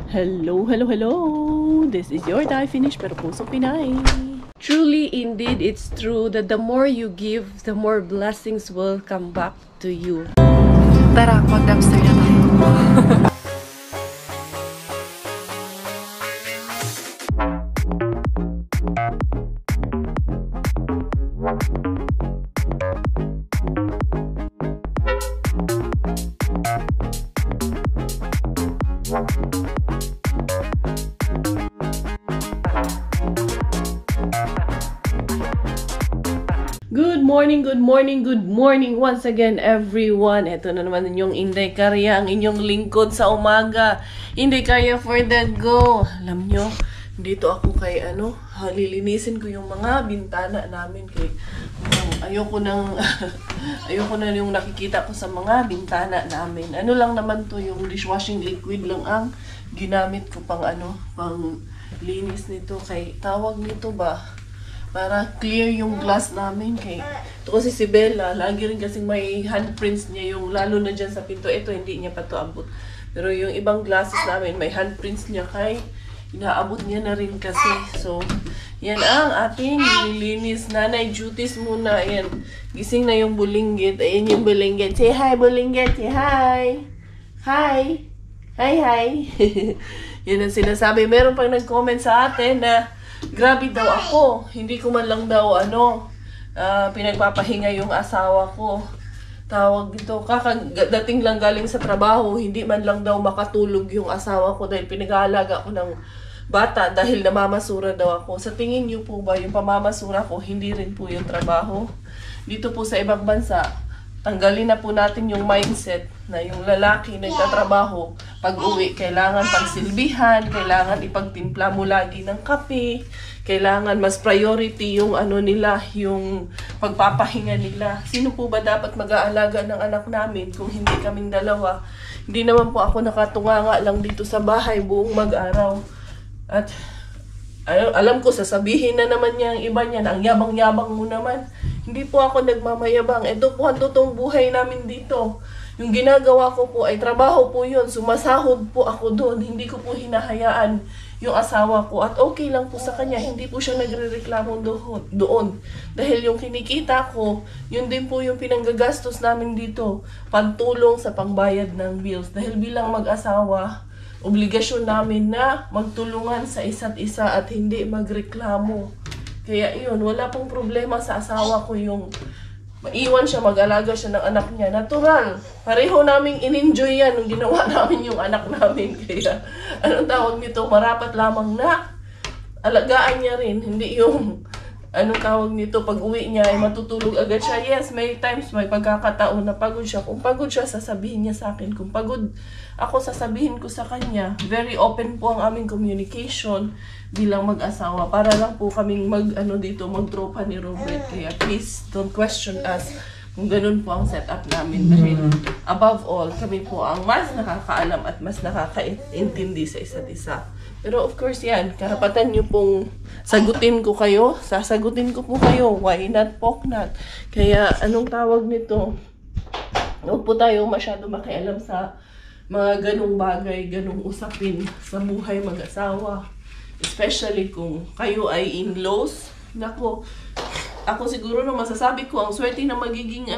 Hello, hello, hello! This is your Thai Finish pero puso Pinay. Truly, indeed, it's true that the more you give, the more blessings will come back to you. Tara, mag-dumpster na tayo. Good morning once again everyone. Ito na naman inyong Inday Karya, ang inyong lingkod sa umaga. Inday Karya for the go. Alam nyo, dito ako kay lilinisin ko yung mga bintana namin kay ayoko nang ayoko na yung nakikita ko sa mga bintana namin. Ano lang naman to, yung dishwashing liquid lang ang ginamit ko pang pang linis nito, kay tawag nito ba? Para clear yung glass namin kay ito kasi si Bella, lagi rin kasing may handprints niya, yung lalo na dyan sa pinto. Ito hindi niya pa to abot, pero yung ibang glasses namin may handprints niya, kay inaabot niya na rin kasi. So yan ang ating nililinis. Nanay duties muna. Ayan, gising na yung bulinggit. Ayan yung bulinggit. Say hi, bulinggit. Say hi. Hi. Hi, hi. Yan ang sinasabi. Meron pang nag-comment sa atin na grabe daw ako. Hindi ko man lang daw pinagpapahinga yung asawa ko. Tawag dito, kakadating lang galing sa trabaho, hindi man lang daw makatulog yung asawa ko dahil pinag-aalaga ko ng bata dahil namamasura daw ako. Sa tingin niyo po ba yung pamamasura ko, hindi rin po yung trabaho? Dito po sa ibang bansa, tanggalin na po natin yung mindset na yung lalaki nagtatrabaho, pag uwi, kailangan pagsilbihan, kailangan ipagtimpla mo lagi ng kape, kailangan mas priority yung nila, yung pagpapahinga nila. Sino po ba dapat mag-aalaga ng anak namin kung hindi kaming dalawa? Hindi naman po ako nakatunganga lang dito sa bahay buong mag-araw. At alam ko, sasabihin na naman niya ang iba niyan, ang yabang-yabang mo naman. Hindi po ako nagmamayabang. Ito po ang totoong buhay namin dito. Yung ginagawa ko po ay trabaho po yun. Sumasahod po ako doon. Hindi ko po hinahayaan yung asawa ko. At okay lang po sa kanya. Hindi po siya nagre-reklamo doon. Dahil yung kinikita ko, yun din po yung pinanggagastos namin dito. Pantulong sa pangbayad ng bills. Dahil bilang mag-asawa, obligasyon namin na magtulungan sa isa't isa at hindi magreklamo. Kaya yun, wala pong problema sa asawa ko yung maiwan siya, mag-alaga siya ng anak niya. Natural. Pareho naming in-enjoy yan nung ginawa namin yung anak namin. Kaya, anong tawag nito? Marapat lamang na alagaan niya rin. Hindi yung, anong tawag nito, pag uwi niya ay matutulog agad siya. Yes, may times, may pagkakataon na pagod siya. Kung pagod siya, sasabihin niya sa akin. Kung pagod ako, sasabihin ko sa kanya. Very open po ang aming communication bilang mag-asawa. Para lang po kaming magtropa ni Robert. Kaya please, don't question us kung ganun po ang setup namin. Dahil above all, kami po ang mas nakakaalam at mas nakakaintindi sa isa't isa. Pero of course yan, karapatan nyo pong sagutin ko kayo. Sasagutin ko po kayo. Why not, poke not? Kaya anong tawag nito? Huwag po tayo masyado makialam sa mga ganong bagay, ganong usapin sa buhay mag-asawa. Especially kung kayo ay in-laws. Nako, ako siguro na masasabi ko, ang swerte na magiging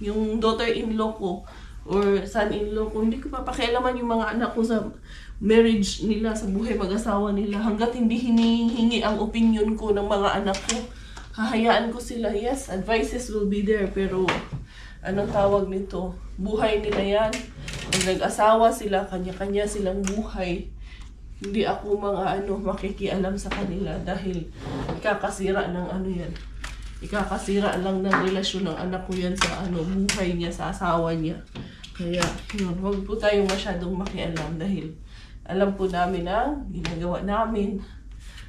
yung daughter-in-law ko or son-in-law ko. Hindi ko papakialaman yung mga anak ko sa marriage nila, sa buhay mag-asawa nila. Hanggat hindi hinihingi ang opinion ko ng mga anak ko, hahayaan ko sila. Yes, advices will be there, pero anong tawag nito? Buhay nila yan. Pag nag-asawa sila, kanya-kanya silang buhay. Hindi ako makikialam sa kanila dahil ikakasira ng yan. Ikakasira lang ng relasyon ng anak ko yan sa buhay niya, sa asawa niya. Kaya yun, huwag po tayong masyadong makialam dahil alam po namin ang ginagawa namin.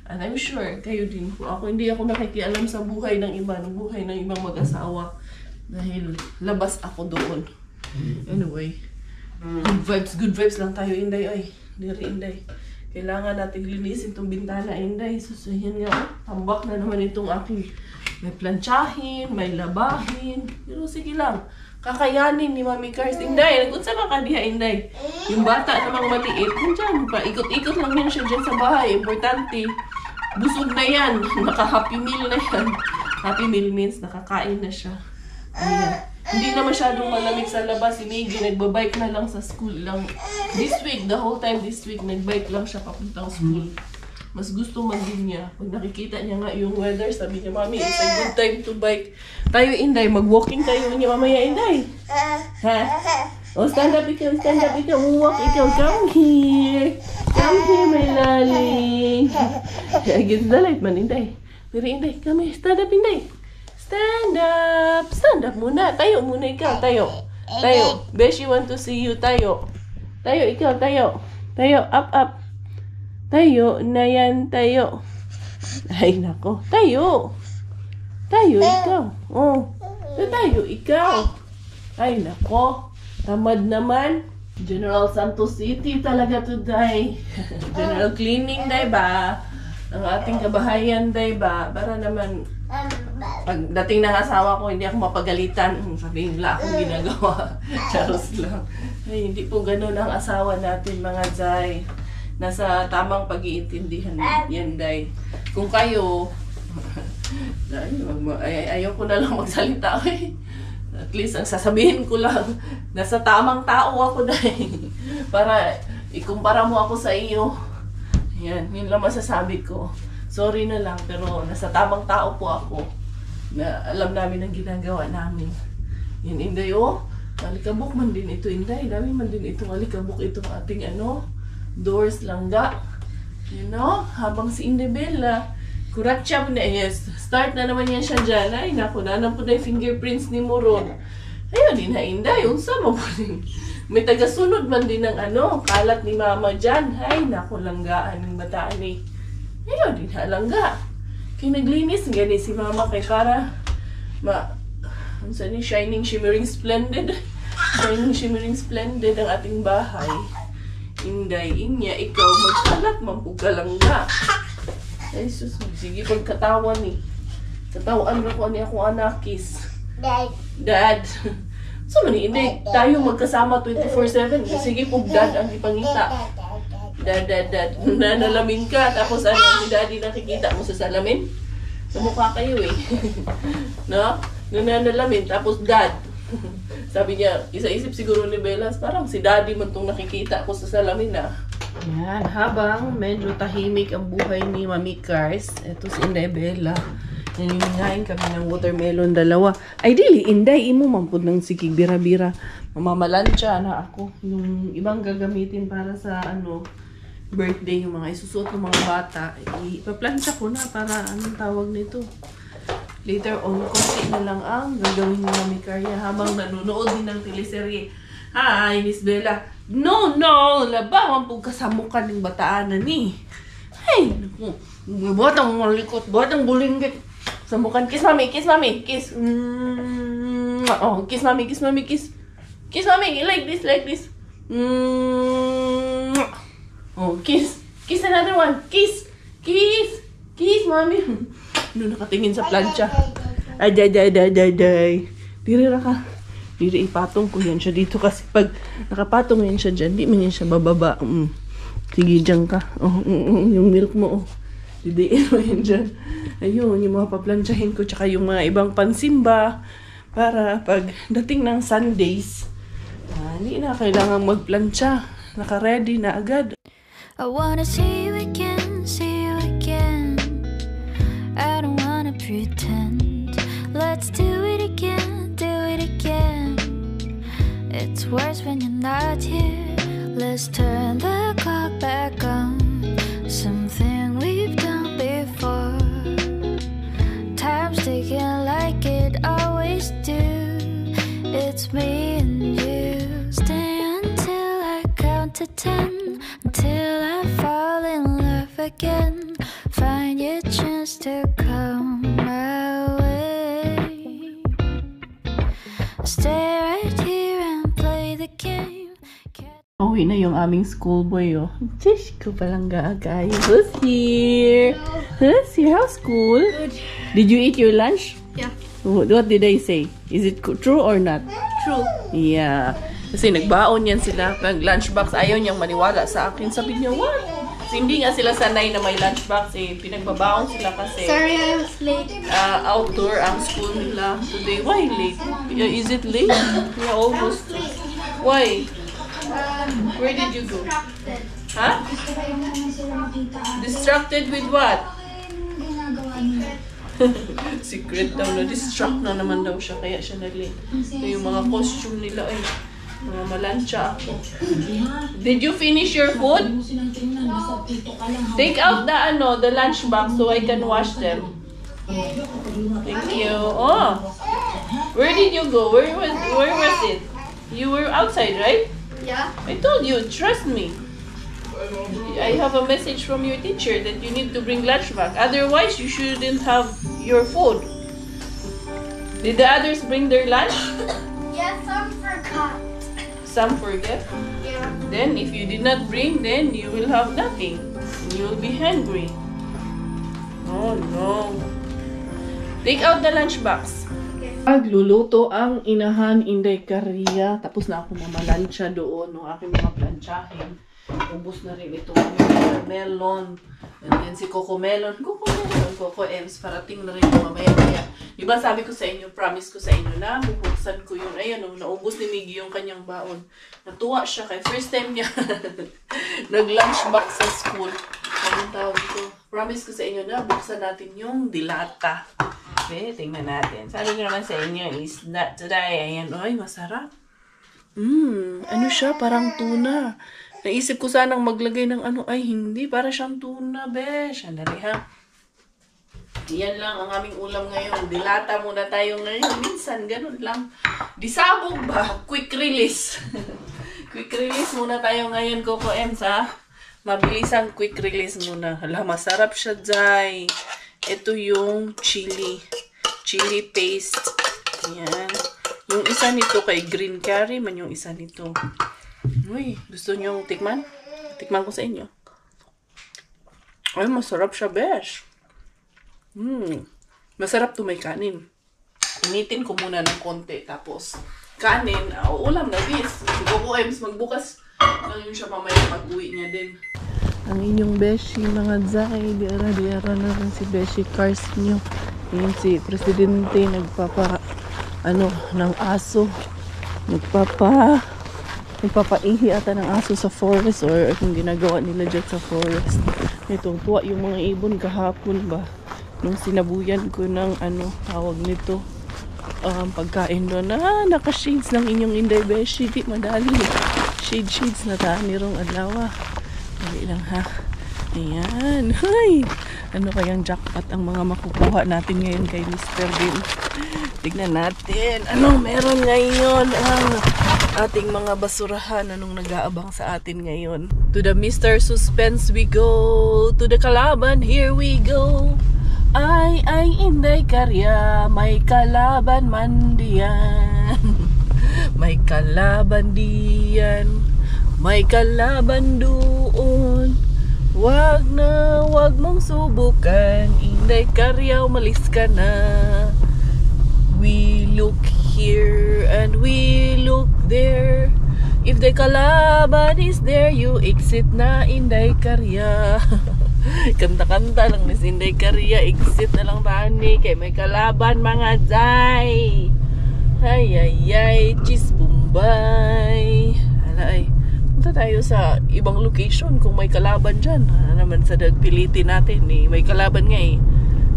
And I'm sure, kayo din po. Hindi ako nakikialam sa buhay ng iba, ng buhay ng ibang mag-asawa. Dahil labas ako doon. Anyway, good vibes lang tayo, Inday. Ay, diri Inday. Kailangan natin linisin itong bintana, Inday. So, yan nga, tambak na naman itong aking may plantsahin, may labahin. Pero sige lang, kakayanin ni Mami Cars. Inday, nagpunta ka diha, Inday. Yung bata namang maliit, dyan, paikot-ikot lang yan siya dyan sa bahay. Importante, busog na yan. Naka-happy meal na yan. Happy meal means nakakain na siya. Ayan. Hindi na masyadong malamig sa labas. Si Maggie, nagbabike na lang sa school lang. This week, the whole time this week, nagbike lang siya papuntang school. Mas gusto mag-din niya. Pag nakikita niya nga yung weather, sabi niya, Mami, it's a good time to bike. Tayo, Inday, mag-walking tayo niya mamaya, Inday. Ha? O, stand up ikaw, walk ikaw. Come here, my darling. Against the light man, Inday. Pero Inday, come here, stand up, Inday. Stand up muna. Tayo muna ikaw, tayo. Beshi want to see you, tayo. Tayo, ikaw, tayo. Tayo, up. Tayo na yan, tayo. Ay, nako. Tayo, ikaw. Oh. Tayo, ikaw. Ay, nako. Tamad naman. General Santos City talaga today. General cleaning, day ba? Ang ating kabahayan, day ba? Para naman, pagdating ng asawa ko, hindi ako mapagalitan. Sabihin nila akong ginagawa. Charos lang. Ay, hindi po ganun ang asawa natin, mga day. Nasa tamang pag-iintindihan yan, day. Kung kayo, ayaw ko na lang magsalita. At least, ang sasabihin ko lang, nasa tamang tao ako, day. Para ikumpara mo ako sa iyo. Yan, yun lang masasabi ko. Sorry na lang, pero nasa tamang tao po ako. Na alam namin ang ginagawa namin. Yan, Inday, oh. Alikabok man din ito, Inday. Dami man din itong alikabok itong ating doors langga. You know, habang si Indebella, kuratsa mo na, yes. Start na naman yan siya dyan. Ay, naku, nanan po na yung fingerprints ni Moron. Ayun, din na, Inday. Unsa mo po din. May tagasunod man din ng kalat ni Mama dyan. Ay, naku, langgaan ng bataan eh. Ayun, din na, langga. Kaya naglinis nga ni si Mama kay para shining, shimmering, splendid. Shining, shimmering, splendid ang ating bahay. Inday, inya, ikaw, magkalat, mampuga lang nga. Ay, sus, sige, pagkatawan eh. Katawan na ko ni akong anakis. Dad. So, mani, Inday, tayo magkasama 24/7. Sige, po, Dad, ang ipangita. Dad. Nanalamin ka, tapos si Daddy nakikita mo sa salamin? Sa mukha kayo eh. No? Nanalamin, tapos Dad. Sabi niya, isa-isip siguro ni Bellas, parang si Daddy man itong nakikita ko sa salamin na. Yan, habang medyo tahimik ang buhay ni Mami Cars, eto si Inday Bella. Naningain kami ng watermelon dalawa. Ay, dili, Inday, imo mampud ng sikig bira-bira. Mamamalansya na ako. Yung ibang gagamitin para sa birthday, yung mga isusuot ng mga bata. Ipaplansya ko na para anong tawag nito. Later on, konti na lang ang gagawin ni Mami Carya habang nanonood din ng teleserye. Hi, Miss Bella. No! Labawan po kasamukan ng bataanan ni. Ay, naku. Batang malikot, batang bulinggit. Samukan. Kiss, Mami. Kiss. Oh, kiss, Mami. Kiss, Mami. Like this. Oh, kiss. Kiss another one. Kiss, Mami. Nakatingin sa plancha. Aday. Diri ra ka. Diri ipatong ko yan siya dito kasi pag nakapatong yan siya dyan, di man yan siya bababa. Sige, dyan ka. Yung milk mo, didiin mo yan dyan. Ayun, yung mga paplansyahin ko, tsaka yung mga ibang pansimba para pag dating ng Sundays, hindi na kailangan magplansya. Naka-ready na agad. I wanna see you again. I don't wanna pretend. Let's do it again. It's worse when you're not here. Let's turn the clock back on. Something we've done before. Time's ticking like it always do. It's me and you. Stay until I count to 10. Until I fall in love again. Find your chance to come my way. Stay right here and play the game. Uwi na yung aming schoolboy, oh. Tish ko palang gaagay. Who's here? How's school? Good. Did you eat your lunch? Yeah. What did I say? Is it true or not? True. Yeah. Kasi nagbaon yan sila. Pag lunchbox, ayaw niyang maniwala sa akin. Sabi niya, what? Kasi hindi nga sila sanay na may lunchbox eh. Pinagbabaon sila kasi Sorry, I was late. outdoor ang school nila today. Why late? Is it late? Yeah, almost. Why? Where did you go? Huh? Distracted with what? Secret daw na distract na naman daw siya kaya siya nag-late. So, yung mga costume nila ay mga malansya ako. Did you finish your food? Take out the lunch box so I can wash them. Thank you. Oh. Where did you go? Where was it? You were outside, right? Yeah. I told you, trust me. I have a message from your teacher that you need to bring lunch back. Otherwise, you shouldn't have your food. Did the others bring their lunch? Yeah, some forgot. Some forget. Yeah. Then, if you did not bring, then you will have nothing. You will be hungry. Oh no. Take out the lunch box. Pagluluto ang inahan Inday Karia. Tapos na ako mamalansya doon ng aking mga planchahin. Ubus na rin ito melon. And then si Coco Melon. Coco Ems. Parating na rin mamaya-maya. Diba sabi ko sa inyo, promise ko sa inyo na bubuksan ko yun. Ayan, naubos ni Miggy yung kanyang baon. Natuwa siya kay first time niya nag-lunch box sa school. Anong tawag ko? Promise ko sa inyo na buksan natin yung dilata. Okay, tingnan natin. Sabi ko naman sa inyo is that today. Ayan, ay masarap. Ano siya? Parang tuna. Naisip ko sanang maglagay ng ay hindi. Para siyang tuna, besh. Andali ha. Yan lang ang aming ulam ngayon. Dilata muna tayo ngayon. Minsan, ganun lang. Disabog ba? Quick release. Quick release muna tayo ngayon, Coco Ems, ha? Mabilis ang quick release muna. Hala, masarap siya, Jai. Ito yung chili. Chili paste. Yan. Yung isa nito kay green curry man yung isa nito. Uy, gusto nyo tikman? Tikman ko sa inyo. Ay, masarap siya, besh. Masarap to may kanin. Initin ko muna ng konti. Tapos, kanin. Ulam na, bis. Si Coco Ems, magbukas lang yun siya mamaya pag-uwi niya din. Ang inyong beshi, mga Zay. Diara na rin si beshi cars nyo. Yun si Presidente nagpapa ng aso. Nagpapaihi ata ng aso sa forest or kung ginagawa nila dyan sa forest. Itong tuwa yung mga ibon kahapon ba. Nung sinabuyan ko ng tawag nito. Pagkain doon naka-shades ng inyong Inday Beshi. Di madali. Shades na taan nirong adlaw. Dali lang ha. Ayan. Hay! Ano kayang jackpot ang mga makukuha natin ngayon kay Mr. Bill? Tignan natin. Anong meron ngayon ang ating mga basurahan? Anong nag-aabang sa atin ngayon? To the Mr. Suspense we go. To the kalaban, here we go. Ay, Inday Karia. May kalaban man diyan. May kalaban diyan. May kalaban doon. Wag mong subukan. Inday Karia, umalis ka na. We look here and we look there. If the kalaban is there, you exit na, Inday Karia. Kanta-kanta lang ni Inday Karia. Exit na lang tani. Kaya may kalaban, mga Zay. Ay, cheese Bombay. Alay. Punta tayo sa ibang location kung may kalaban dyan. Naman sa dagpilitin natin eh. May kalaban nga eh.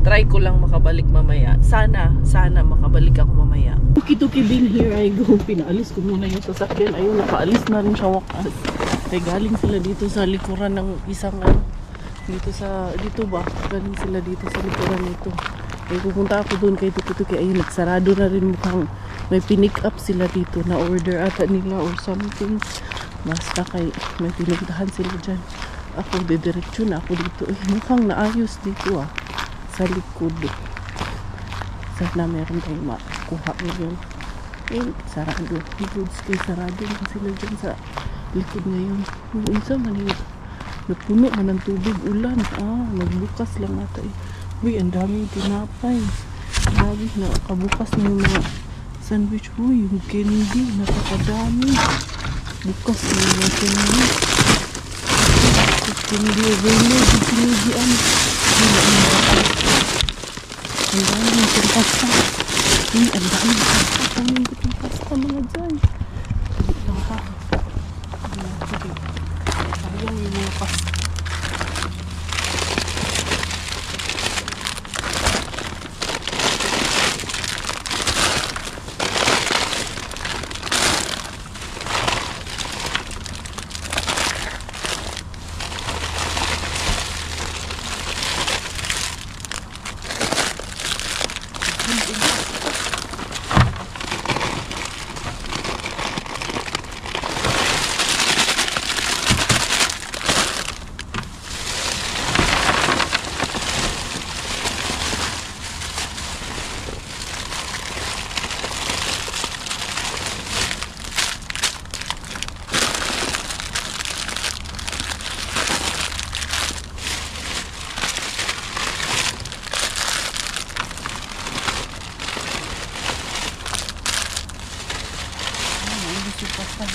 Try ko lang makabalik mamaya. Sana makabalik ako mamaya. Tuki-tuki din, here I go. Pinaalis ko muna yung sasakyan. Ayun, nakaalis na rin siya wakas. Ay, galing sila dito sa likuran ng isang dito ba? Galing sila dito sa likuran nito. Ay, pupunta ako doon kay Tuki-tuki. Ayun, nagsarado na rin mukhang may pinick up sila dito na order ata nila or something. Basta kay may pinuntahan sila dyan. Ako, didiretso na ako dito. Mukhang naayos dito sa likod. Sana meron tayong makuha ngayon. Sarado. Goods kay sarado na sila dyan sa likod ngayon. Unsa man yun. Napuno man ng tubig, ulan. Nagbukas lang ata eh. Uy, ang daming tinapay. Grabe, nakabukas na yung mga sandwich. Uy, yung candy, napakadami. Bukas na yung mga candy. Candy overload, yung candy ang dami yung pasta. Uy, ang dami yung pasta. Kunin ko yung pasta mga dyan. Hindi lang ha. Sayang yung mga pasta.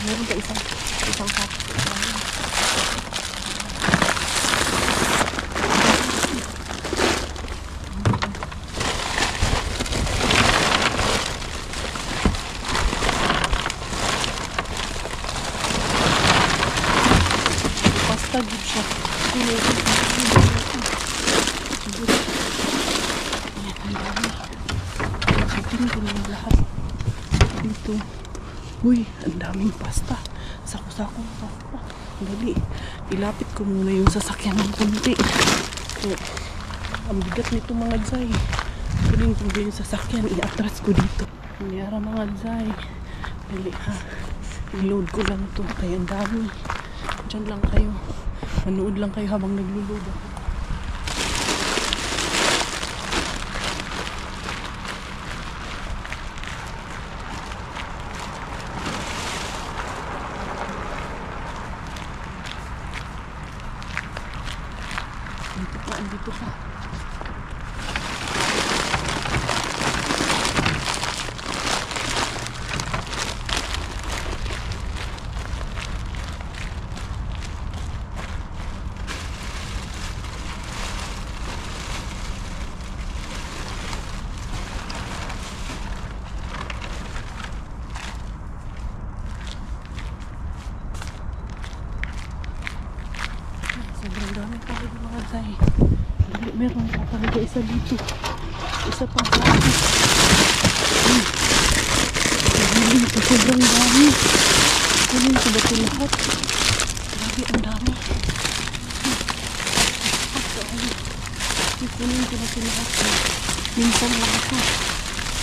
Meron ka isang sack. Pasta good siya. Sakin ko na lahat dito. Uy, ang daming pasta. Sako-sako pasta. Dali. Ilapit ko muna yung sasakyan ng kunti. So, ang bigat nito mga Zay. Kunin ko yung sasakyan. I-atras ko dito. Niyara mga Zay. Dali ha. I-load ko lang to. Kaya ang dami. Diyan lang kayo. Manood lang kayo habang naglo-load ako. Dito ka. Sobrang dami pa rin mga Zay. Meron pa talaga isa dito. Isa pang dami. Ito sobrang dami. Kunin ko ba ito lahat? Grabe ang dami. Kunin ko ba ito lahat? Minsan lang ito.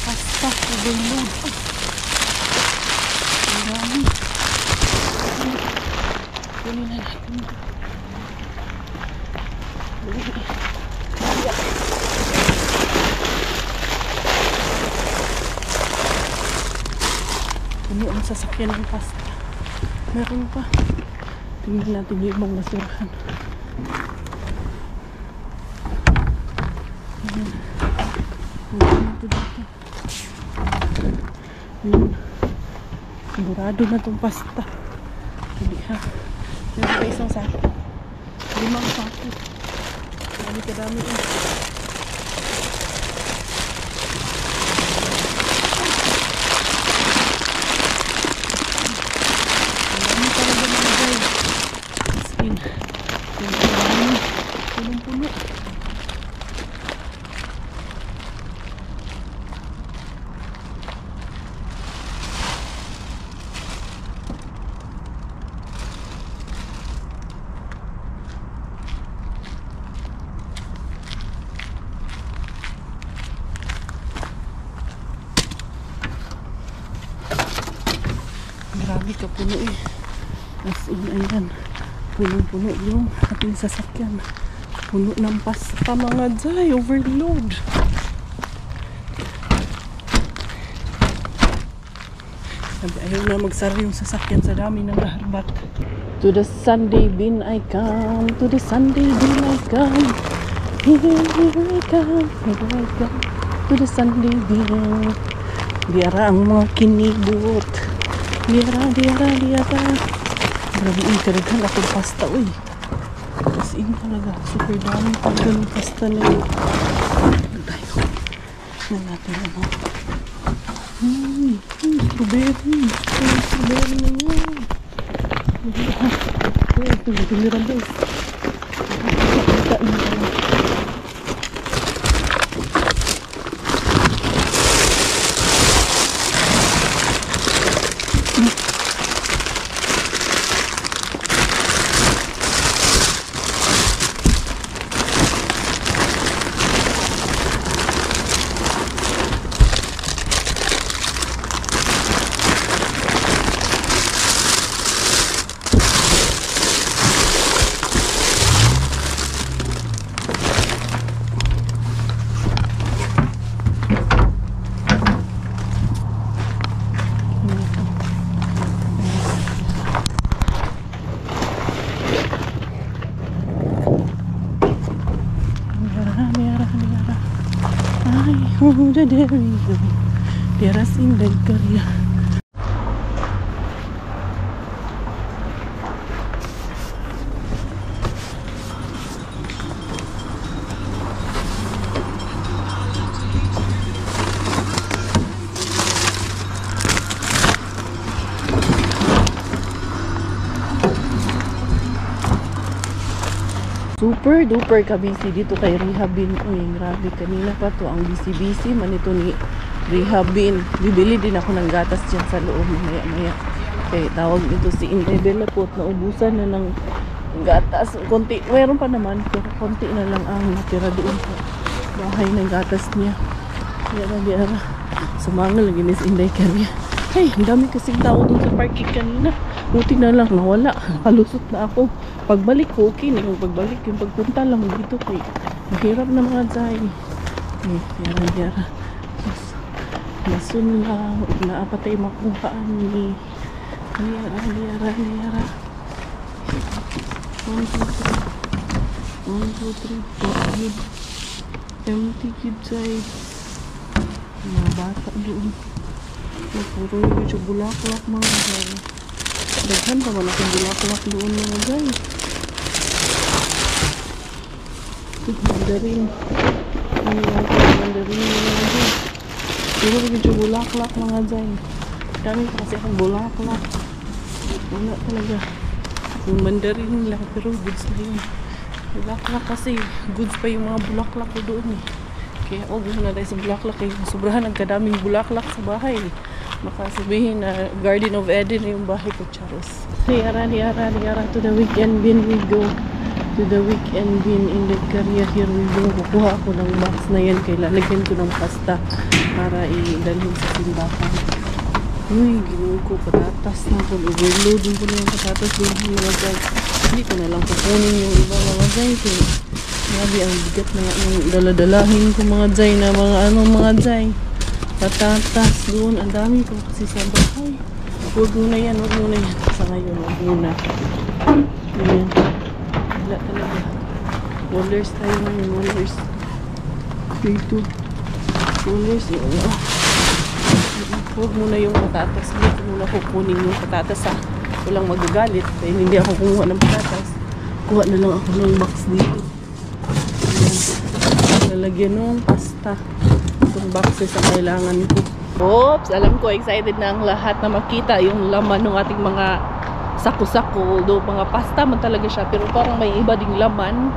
Pasta, overload. Ang dami. Kunin na natin ito. Ini ang sasakyan ng pasta. Meron pa. Tingnan natin yung ibang basurahan. Sigurado na itong pasta. Hindi ha. Meron pa isang sako. 5 sako. Dami kadami ito. Punong-puno. Grabe ka puno eh. As in, ayan. Punong-puno yung ating sasakyan. Puno ng pasta mga Zay. Overload. Ayaw na magsara yung sasakyan sa dami ng laharbat. To the Sunday bin I come. To the Sunday bin I come. Here I come. Here I come. to the Sunday bean. Diara ang mga kinibot. Diara. Grabe yung karaghan akong pasta, uy. As in talaga, super dami pag ganun pasta na yun. Tayo. Na natin ano. Strawberry. Strawberry na yun. Ito, tumiran guys. Kita na pala. There we go. Diara Inday Karya. Super duper ka-busy dito kay Rehabin. Uy, grabe. Kanina pa to ang busy-busy man ito ni Rehabin. Bibili din ako ng gatas dyan sa loob maya-maya. Okay, tawag ito si Inday Bella po. Naubusan na ng gatas. Konti, mayroon pa naman. Pero konti na lang ang natira doon sa bahay ng gatas niya. Diara. Sumangal lagi ni si Inday Karya. Ay, ang dami kasing tao doon sa parking kanina. Buti na lang nawala. Kalusot na ako. Pagbalik ko, okay na yung pagbalik. Yung pagpunta lang dito kay mahirap na mga zay. Diara. Masun lang. Naapatay makuhaan ni Diara. 1, 2, 3. 4 empty kid zay. Mga bata doon. Puro yung medyo bulaklak mga zay. Daghan pa man akong bulaklak doon mga zay. Mandarin. Mandarin mga zay. Puro yung medyo bulaklak mga zay. Dami pa kasi akong bulaklak. Wala talaga. Yung mandarin lang pero goods na yun. Bulaklak kasi goods pa yung mga bulaklak ko doon eh. Kaya huwag na tayo sa bulaklak eh. Sobrahan nagkadaming bulaklak sa bahay. Makasabihin na Garden of Eden na yung bahay ko, Charos. Diara. To the weekend bin we go. To the weekend bin in the Karya. Here we go. Kukuha ako ng box na yan. Kaya lalagyan ko ng pasta para idalhin sa simbahan. Uy, ginoon ko patatas na ko. Overloading ko na yung patatas doon mga guys. Hindi ko na lang kukunin yung iba mga guys. Grabe ang bigat na yung daladalahin ko mga zay na mga zay. Patatas doon. Ang dami ko kasi sa bahay. Huwag muna yan. Sa ngayon, huwag muna. Ayan. Wala talaga. Rollers tayo ngayon. Rollers. Dito. Rollers. Huwag muna yung patatas. Huwag muna kukunin yung patatas ha. Walang magagalit. Dahil hindi ako kumuha ng patatas. Kuha na lang ako ng box dito. Lalagyan ng pasta. Itong boxes ang kailangan ko. Oops! Alam ko, excited na ang lahat na makita yung laman ng ating mga sako-sako. Although mga pasta man talaga siya. Pero parang may iba ding laman.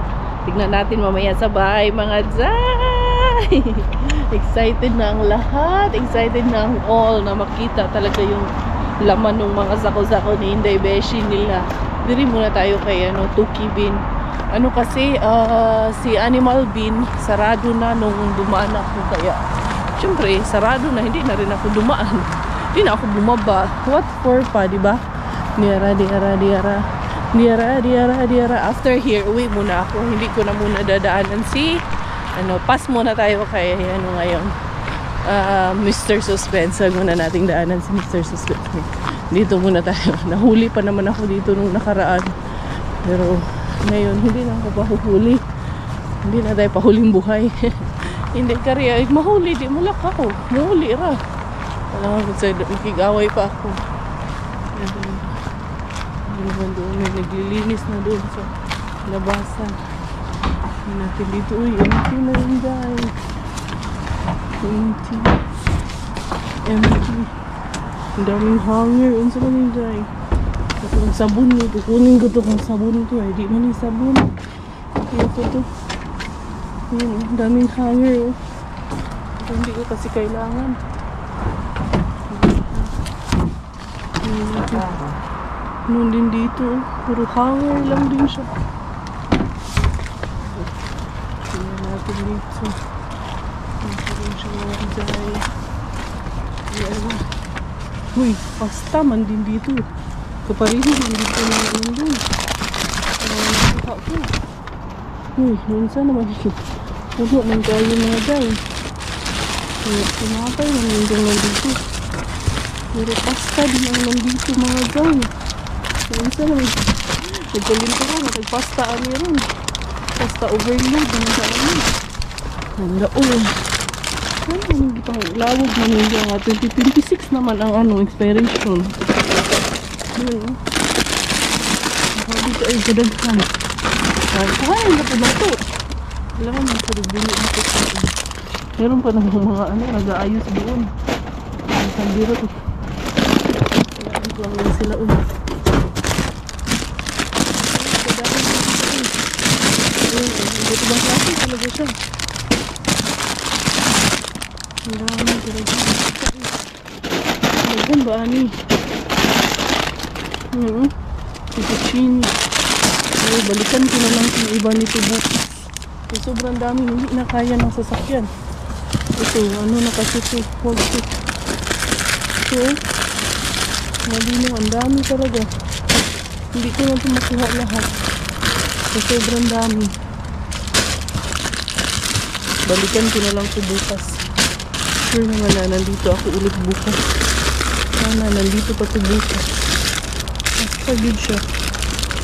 Tignan natin mamaya sa bahay mga zay! Excited na ang lahat. Excited na ang all na makita talaga yung laman ng mga sako-sako ni Inday Beshi nila. Diri muna tayo kay Tuki Bin. Kasi si Animal Bin sarado na nung dumaan ako, kaya syempre sarado na, hindi na rin ako dumaan, hindi na ako bumaba. What for pa, diba? Diara. After here uwi muna ako, hindi ko na muna dadaanan si pass muna tayo kay ngayon Mr. Suspense. Huwag muna nating daanan si Mr. Suspense. Dito muna tayo. Nahuli pa naman ako dito nung nakaraan, pero ngayon hindi na ako pahuhuli. Hindi na tayo pahuling buhay. Hindi karya, mahuli, di mulak ako. Mahuli ra. Alam mo, nakig-away pa ako. Doon, may naglilinis na doon sa labasan. Hindi natin dito, uy, empty na rin dahil. Empty. Ang daming hanger, unsa na rin dahil. Ito ang sabon nyo, kukunin ko ito kung sabon ko, di man yung sabon. Ito to. Ayan, ang daming hanger, oh. Ito hindi ko kasi kailangan. Noon din dito, puro hanger lang din siya. Tingnan natin dito. Ito rin siya mga dahil. Ayan. Uy, pasta man din dito. Kapariho din dito na doon. Nakaka ko. Uy, minsan naman ito. Puno man kayo mga dahil. Tinapay man yung nandito. Pero pasta din ang nandito mga dahil. Minsan naman nagkalinto ko, nagpasta kami rin. Pasta overload naman sa amin. Ang laon. Ano pang lawag man yung 2026 naman ang expiration. Yun. Dito ay kadaghan. Kuhain na po na ito. Kailangan mo sa rubili dito. Meron pa ng mga nag-aayos doon. Ang sandiro to. Kailangan ko lang sila ulit. Dito bang klase talaga siya. Ang dami talaga. Ayun ba ani? Ito chini. Ay, balikan ko na lang yung iba nito bukas. Sobrang dami, hindi na kaya ng sasakyan. Ito, na kasi ito. Hold it. Ito, malino, ang dami talaga. Hindi ko na ito makuha lahat. Sobrang dami. Balikan ko na lang ito bukas. Sure naman na nandito ako ulit bukas. Sana nandito pa ito bukas. Basta good siya.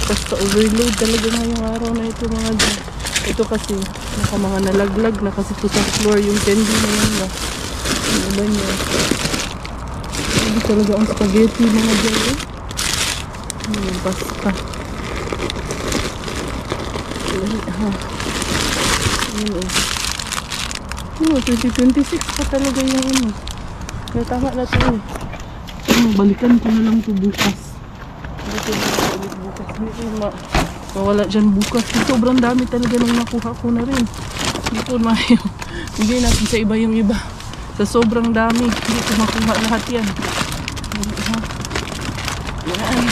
Basta overload talaga ngayong araw na ito mga dyan. Ito kasi mga nalaglag na kasi ito sa floor yung candy na yun ba. Yung iba niya. Hindi talaga ang spaghetti mga dyan eh. Yung pasta. Ayun 2026 pa talaga yung kaya tama na ito eh. Balikan ko na lang ito bukas. Dito na ulit bukas. Hindi ko mawala dyan bukas. Sobrang dami talaga nung nakuha ko na rin. Dito mayo. Bigay natin sa iba yung iba. Sa sobrang dami. Hindi ko makuha lahat yan. Yan.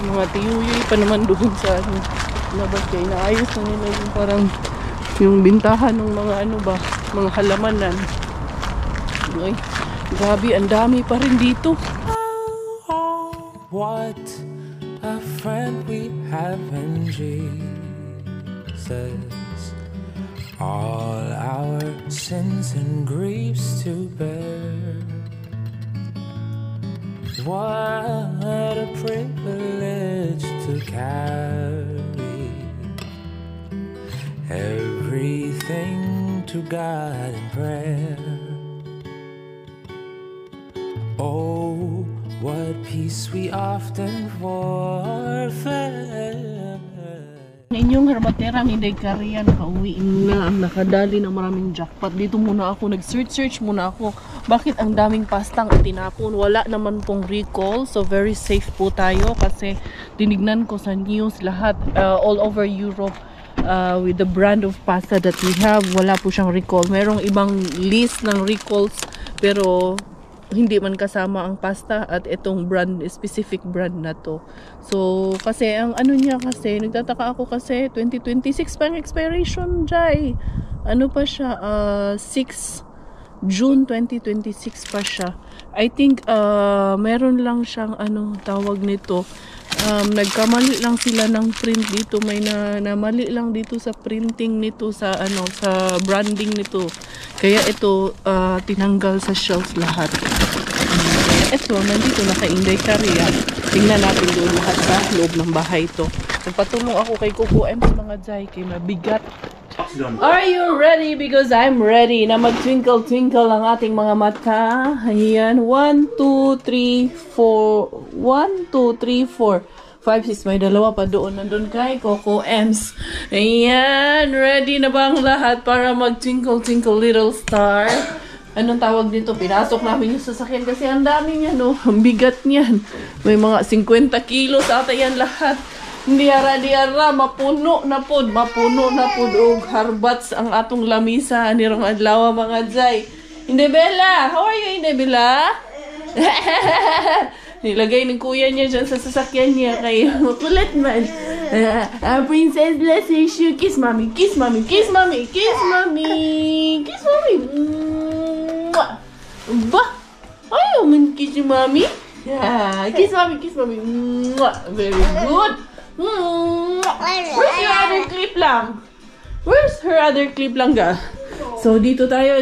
Mga tiyuyoy pa naman doon sa labas kayo. Naayos na nila yung parang yung bintahan ng mga mga halamanan. Ay, grabe, ang dami pa rin dito. What a friend we have in Jesus. All our sins and griefs to bear. What a privilege to carry everything to God in prayer. Oh, what peace we often forfeit. Inyong herbatera hindi kariyan pauwi na nakadali ng maraming jackpot. Dito muna ako nag-search muna ako. Bakit ang daming pastang itinapon? Wala naman pong recall. So very safe po tayo kasi tinignan ko sa news lahat all over Europe with the brand of pasta that we have. Wala po siyang recall. Merong ibang list ng recalls pero hindi man kasama ang pasta at itong brand, specific brand na to. So, kasi ang niya kasi, nagtataka ako kasi 2026 pa ang expiration, Jai. Ano pa siya? 6 June 2026 pa siya. I think, meron lang siyang, tawag nito, nagkamali lang sila ng print dito. May namali lang dito sa printing nito, sa sa branding nito. Kaya ito tinanggal sa shelves lahat. Ito, nandito naka-Inday Korea. Tingnan natin doon lahat sa loob ng bahay ito. Nagpatulong ako kay Coco Ems mga Jai, kay mabigat. Are you ready? Because I'm ready na mag-twinkle-twinkle ang ating mga mata. Ayan. 1, 2, 3, 4. 1, 2, 3, 4. 5, 6. May dalawa pa doon. Nandun kay Coco Ems. Ayan. Ready na ba ang lahat para mag-twinkle-twinkle little star? Anong tawag dito? Pinasok namin yung sasakyan kasi ang dami niya, no? Ang bigat niyan. May mga 50 kilos ata yan lahat. Diara, mapuno na pod. Og harbats ang atong lamisa nirong adlaw mga Jai. Indebella! How are you, Indebella? Nilagay ng kuya niya dyan sa sasakyan niya. Kaya makulit man. Princess blesses you. Kiss mommy, kiss mommy, kiss mommy, kiss mommy. Kiss mommy. Ba? Ayaw man kiss yung mommy. Kiss mommy, kiss mommy. Very good. Where's your other clip lang? Where's her other clip lang ga? So dito tayo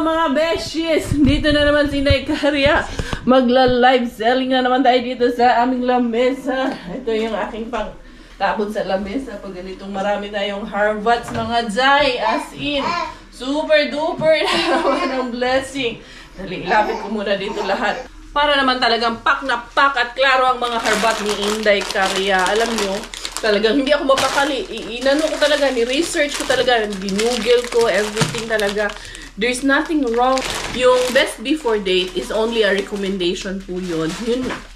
mga beshies. Dito na naman si Inday Caria. Magla-live selling na naman tayo dito sa aming lamesa. Ito yung aking pang tapon sa lamesa. Pag ganitong marami tayong harvats mga Jai. As in, super duper naman ang blessing. Dali, ilapit ko muna dito lahat. Para naman talagang pak na pak at klaro ang mga harbat ni Inday Caria. Alam nyo, talagang hindi ako mapakali. Inano ko talaga, ni-research ko talaga, ginugel ko, everything talaga. There's nothing wrong. Yung best before date is only a recommendation po yun.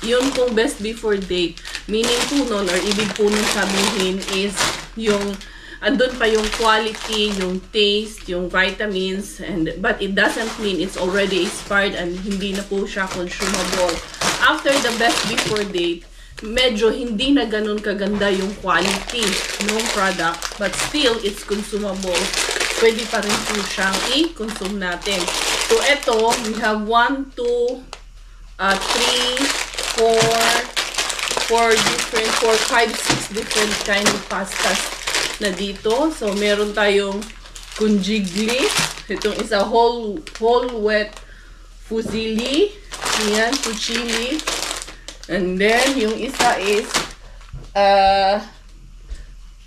Yun pong best before date. Meaning po nun, or ibig po nun sabihin is yung andun pa yung quality, yung taste, yung vitamins, but it doesn't mean it's already expired and hindi na po siya consumable. After the best before date, medyo hindi na ganun kaganda yung quality ng product, but still it's consumable. Pwede pa rin po siyang i-consume natin. So eto, we have 1, 2, 3, 4, 5, 6 different kind of pastas na dito. So, meron tayong conjigli. Itong isa, whole wet fusilli. Ayan, fusilli. And then, yung isa is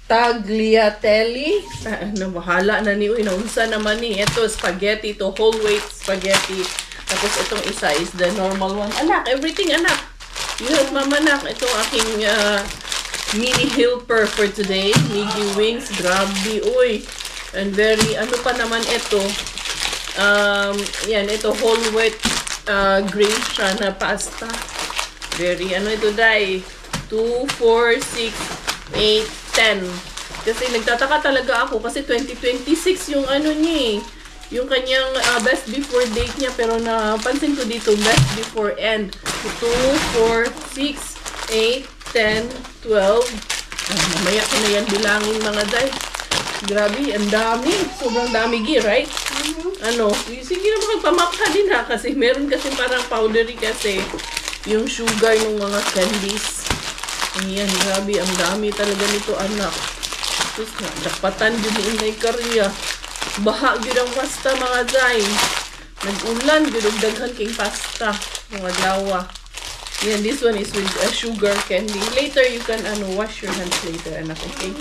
tagliatelle. Bahala na ni Uy. Naunsa naman ni. Ito, spaghetti. Ito, whole wheat spaghetti. Tapos, itong isa is the normal one. Anak, everything, anak. You have mama, anak. Ito, aking mini helper for today. Miggy wings. Grabe, uy. And very, ano pa naman ito. Yan, ito whole wheat grain siya na pasta. Very, ano ito, dai? 2, 4, 6, 8, 10. Kasi nagtataka talaga ako kasi 2026 yung ano niya, yung kanyang best before date niya. Pero napansin ko dito, best before end. 2, 4, 6, 8, 10, 12. Mamaya ko na yan bilangin mga day. Grabe, ang dami. Sobrang dami gear, right? Ano, sige na magpamap ka din ha. Kasi meron kasi parang powdery kasi yung sugar ng mga candies. Ayan, grabe. Ang dami talaga nito, anak. Tapos na, dakpatan yun ni Inday Caria. Baha yun ang pasta mga day. Nag-ulan yun, daghan king pasta. Mga lawa. Yeah, this one is with sugar candy. Later, you can wash your hands later, anak, okay?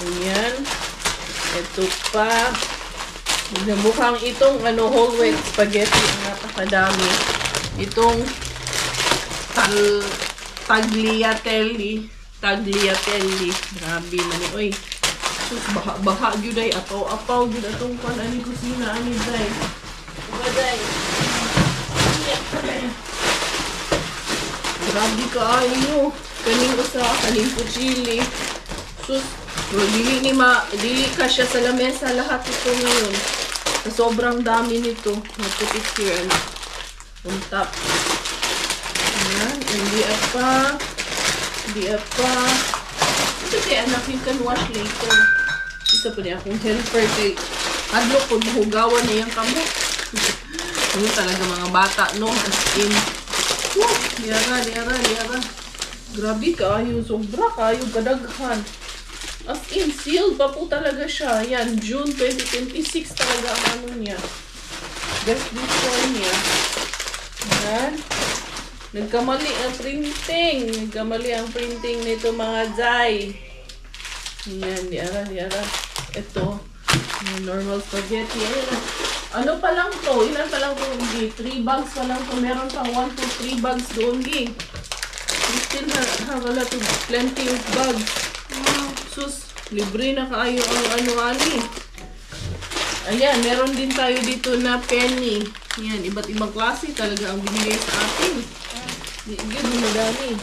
Ayan. Ito pa. Mukhang itong whole wheat spaghetti. Ang napakadami. Itong tagliatelle. Grabe na ni. Uy. Sus, baha yun ay. Apaw yun. Atong pan. Kusina. Day. Diba, day? Grabe ka ayo. Kaning usa, kaning fusilli. Sus, dili ka siya sa lamesa lahat ito ngayon. Sobrang dami nito. Put it here. On top. Ayan. Hindi apa. Ito kaya anak, you can wash later. Isa pa niya akong helper kay hadlo ko mahugawan na yung kamot. Ano talaga mga bata, no? As in. Liara. Grabe kayo. Sobra kayo. Kadaghan. As in, sealed pa po talaga siya. Yan, June 2026 talaga ang ano niya. Best before niya. Yan. Nagkamali ang printing nito mga Jai. Yan, liara. ito, normal spaghetti. Ano pa lang to? Ilan pa lang to? Hindi. 3 bags pa lang to. Meron pang 1 to 3 bags doon. We still have a lot of plenty of bags. Sus, libre na kaayo ang ano-ani. Ayan, meron din tayo dito na penny. Yan, iba't ibang klase talaga ang binigay sa atin. Hindi madami.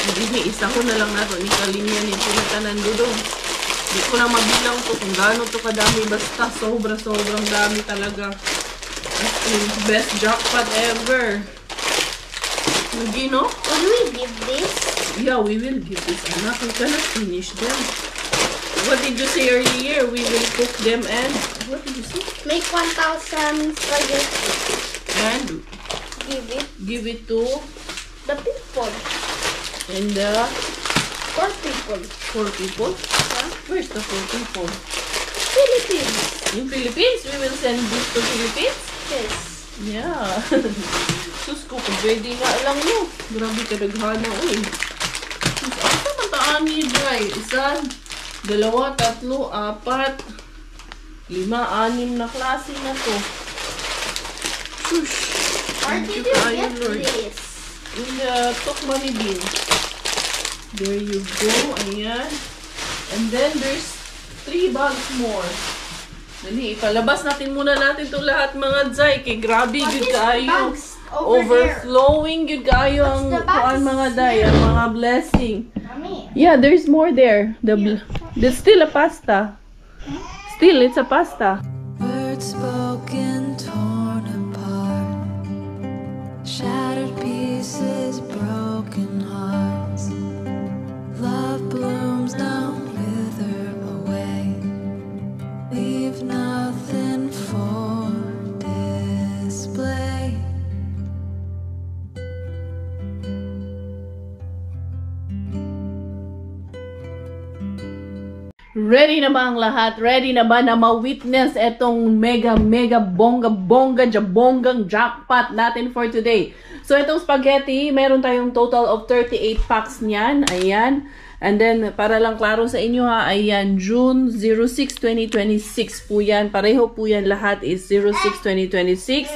Hindi, isa ko na lang nato. Ni kalinya ni pinatanan doon. Hindi ko na mabilang to kung gaano to kadami. Basta sobrang dami talaga. As in, best jackpot ever. Lagi, no? Will we give this? Yeah, we will give this. Anak, we cannot finish them. What did you say earlier? We will cook them and... What did you say? Make 1,000 spaghetti. And give it to The people. and the 4 people. 4 people. Where's the 4 people? Philippines. In Philippines, we will send this to Philippines. Yes. Yeah. Sus ko, kung pwede nga lang no. Grabe ka naghana, uy. Sus, asa mataan ni Dry? 1, 2, 3, 4, 5, 6 na klase na to. Shush. Where Thank did you, you kayo, get Lord. this? In the Tokmani bin. There you go. Ayan. And then there's 3 bags more. Dali, ipalabas natin muna natin itong lahat mga Zay. Kay grabe, What good is kayo. bags over Overflowing, good kayo ang What's the kuan bags mga Day. Ang mga blessing. Mommy. Yeah, there's more there. There's still a pasta. Still, it's a pasta. Words spoken, torn apart, shattered pieces, broken hearts. Love blooms down, wither away. Leave nothing for display. Ready na ba ang lahat? Ready na ba na ma-witness etong mega bongga jabonggang jackpot natin for today? So itong spaghetti, meron tayong total of 38 packs niyan. Ayan. And then, para lang klaro sa inyo ha, ayan, June 06, 2026 po yan. Pareho po yan lahat is 06, 2026.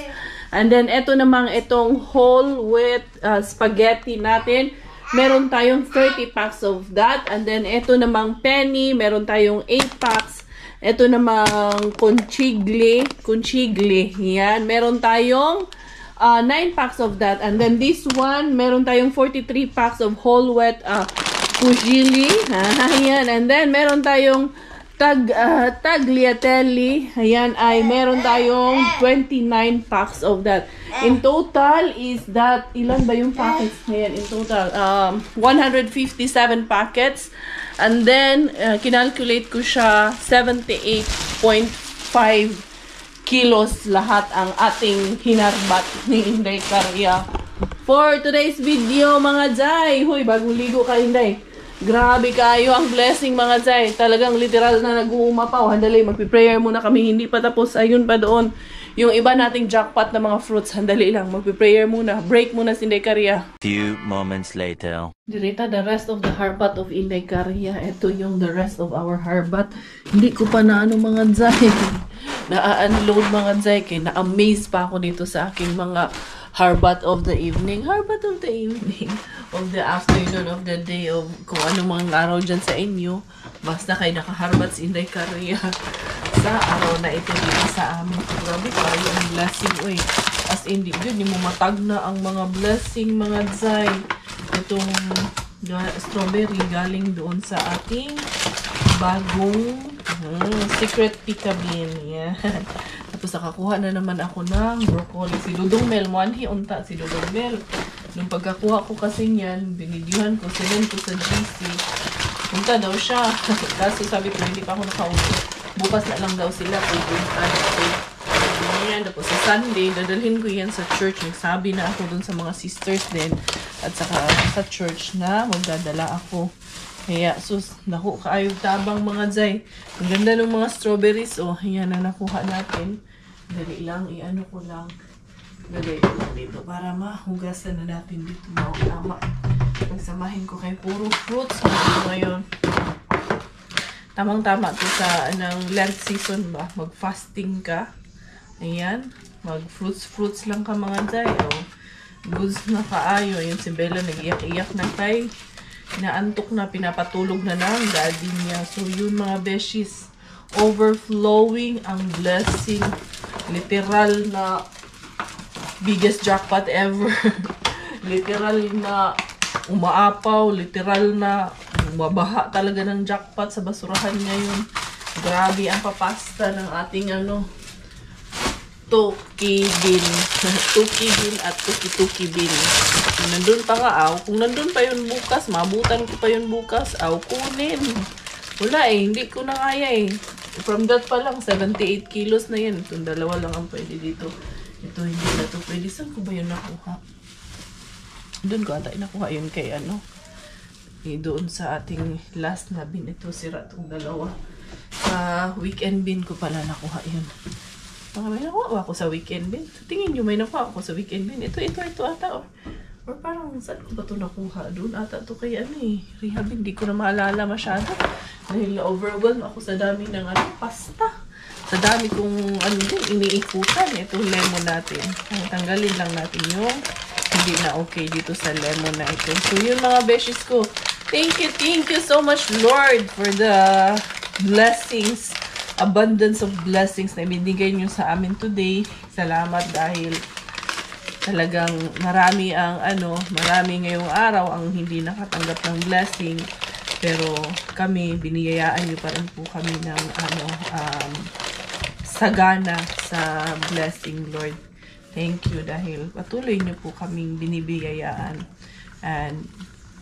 And then, ito namang itong whole wheat spaghetti natin. Meron tayong 30 packs of that. And then, ito namang penny. Meron tayong 8 packs. Ito namang conchigli. Yan. Meron tayong 9 packs of that. And then, this one, meron tayong 43 packs of whole wheat fusilli. Ayan. And then, meron tayong tagliatelle. Ayan, ay meron tayong 29 packs of that. In total is that, ilan ba yung packets? Ayan, in total, 157 packets. And then, kinalculate ko siya, 78.5 kilos lahat ang ating hinarbat ni Inday Caria. For today's video, mga Zay. Huy, bagong ligo ka, Inday. Grabe kayo ang blessing, mga Zay. Talagang literal na nag-uumapaw. Handali, magpiprayer muna kami. Hindi pa tapos. Ayun pa doon. Yung iba nating jackpot na mga fruits. Handali lang. Magpiprayer muna. Break muna si Inday Caria. Few moments later. Dirita, the rest of the harbat of Inday Caria. Ito yung the rest of our harbat. Hindi ko pa na ano, mga Zay. Na-unload, mga Zay. Kaya na-amaze pa ako dito sa aking mga harbat of the evening. Harbat of the evening. Of the afternoon, of the day, of kung anong mga araw dyan sa inyo. Basta kayo nakaharbat si Inday Caria sa araw na ito dito sa amin. Grabe kayo ang blessing. Uy, as in, hindi mo matag na ang mga blessing, mga Zay. Itong strawberry galing doon sa ating bagong secret picabin. Yan. Tapos nakakuha na naman ako ng broccoli. Si Dudong Mel, muanhi unta si Dudong Mel. Nung pagkakuha ko kasi yan, binidyohan ko, sinend ko sa GC. Punta daw siya. Kaso sabi ko, hindi pa ako nakauwi. Bukas na lang daw sila. Pupunta. Ayan, tapos sa Sunday, dadalhin ko yan sa church. Nagsabi na ako dun sa mga sisters din. At saka sa church na magdadala ako. Kaya, sus, naku, kaayog tabang mga Zay. Ang ganda ng mga strawberries. Oh, ayan na nakuha natin. Dali lang, i-ano ko lang. Dali lang dito para mahugasan na natin dito. Tama. Pagsamahin ko kay puro fruits ngayon. Tamang-tama to sa Lent season ba? Mag-fasting ka. Ayan. Mag-fruits lang ka mga day. O, goods na kaayo. Ayan si Bella nag-iyak-iyak na kay. Inaantok na, pinapatulog na ng daddy niya. So, yun mga beshies. Overflowing ang blessing. Literal na biggest jackpot ever. Literal na umaapaw. Literal na mabaha talaga ng jackpot sa basurahan ngayon. Grabe ang papasta ng ating Tuki bin. Tuki bin at tuki-tuki bin. Kung nandun pa nga, kung nandun pa yun bukas, mabutan ko pa yun bukas, kunin. Wala hindi ko na kaya From that pa lang, 78 kilos na yun. Itong dalawa lang ang pwede dito. Ito, hindi na ito pwede. Saan ko ba yun nakuha? Doon ko ata nakuha yun kay doon sa ating last na bin. Ito, sira itong dalawa. Sa weekend bin ko pala nakuha yun. May nakuha ba ako sa weekend bin? Tingin nyo, may nakuha ako sa weekend bin. Ito ata. Or parang, saan ko ba ito nakuha? Doon ata ito kay rehab. Hindi ko na maalala masyado. Dahil overwhelmed ako sa dami ng pasta. Sa dami kong iniikutan. Itong lemon natin. Tanggalin lang natin yung hindi na okay dito sa lemon na ito. So, yun mga beshies ko. Thank you so much, Lord, for the blessings. Abundance of blessings na ibinigay nyo sa amin today. Salamat dahil talagang marami ngayong araw ang hindi nakatanggap ng blessing. Pero kami, biniyayaan nyo pa rin po kami ng sagana sa blessing, Lord. Thank you dahil patuloy nyo po kaming binibiyayaan. And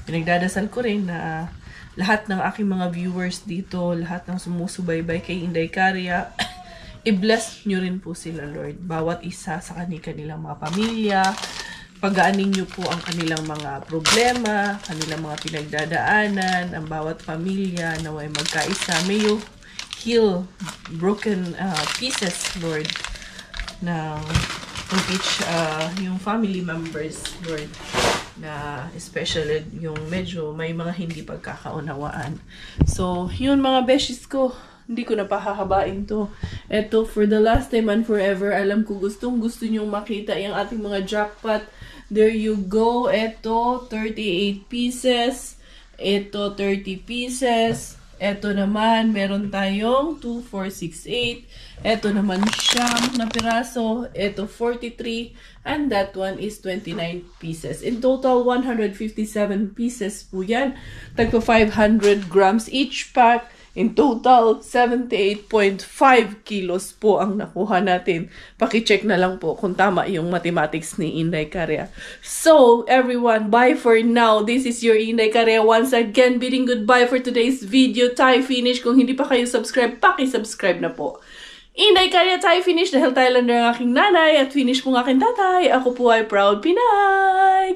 pinagdadasal ko rin na lahat ng aking mga viewers dito, lahat ng sumusubaybay kay Inday Caria, i-bless nyo rin po sila, Lord. Bawat isa sa kanilang mga pamilya, pagaanin nyo po ang kanilang mga problema, kanilang mga pinagdadaanan, ang bawat pamilya na may magkaisa. May you heal broken pieces, Lord, ng each yung family members, Lord, na especially yung medyo may mga hindi pagkakaunawaan. So, yun mga beshies ko, hindi ko na pahahabain to. Eto, for the last time and forever, alam ko gusto nyong makita yung ating mga jackpot. There you go. Eto, 38 pieces. Eto, 30 pieces. Eto naman, meron tayong 2, 4, 6, 8. Eto naman siyam na piraso. Eto, 43. And that one is 29 pieces. In total, 157 pieces po yan. Tagpa 500 grams each pack. In total, 78.5 kilos po ang nakuha natin. Paki-check na lang po kung tama yung mathematics ni Inday Caria. So, everyone, bye for now. This is your Inday Caria once again bidding goodbye for today's video. Tayo finish. Kung hindi pa kayo subscribe, paki-subscribe na po. Inday Caria tayo finish dahil Thailander ang aking nanay at finish po ang aking tatay. Ako po ay proud Pinay.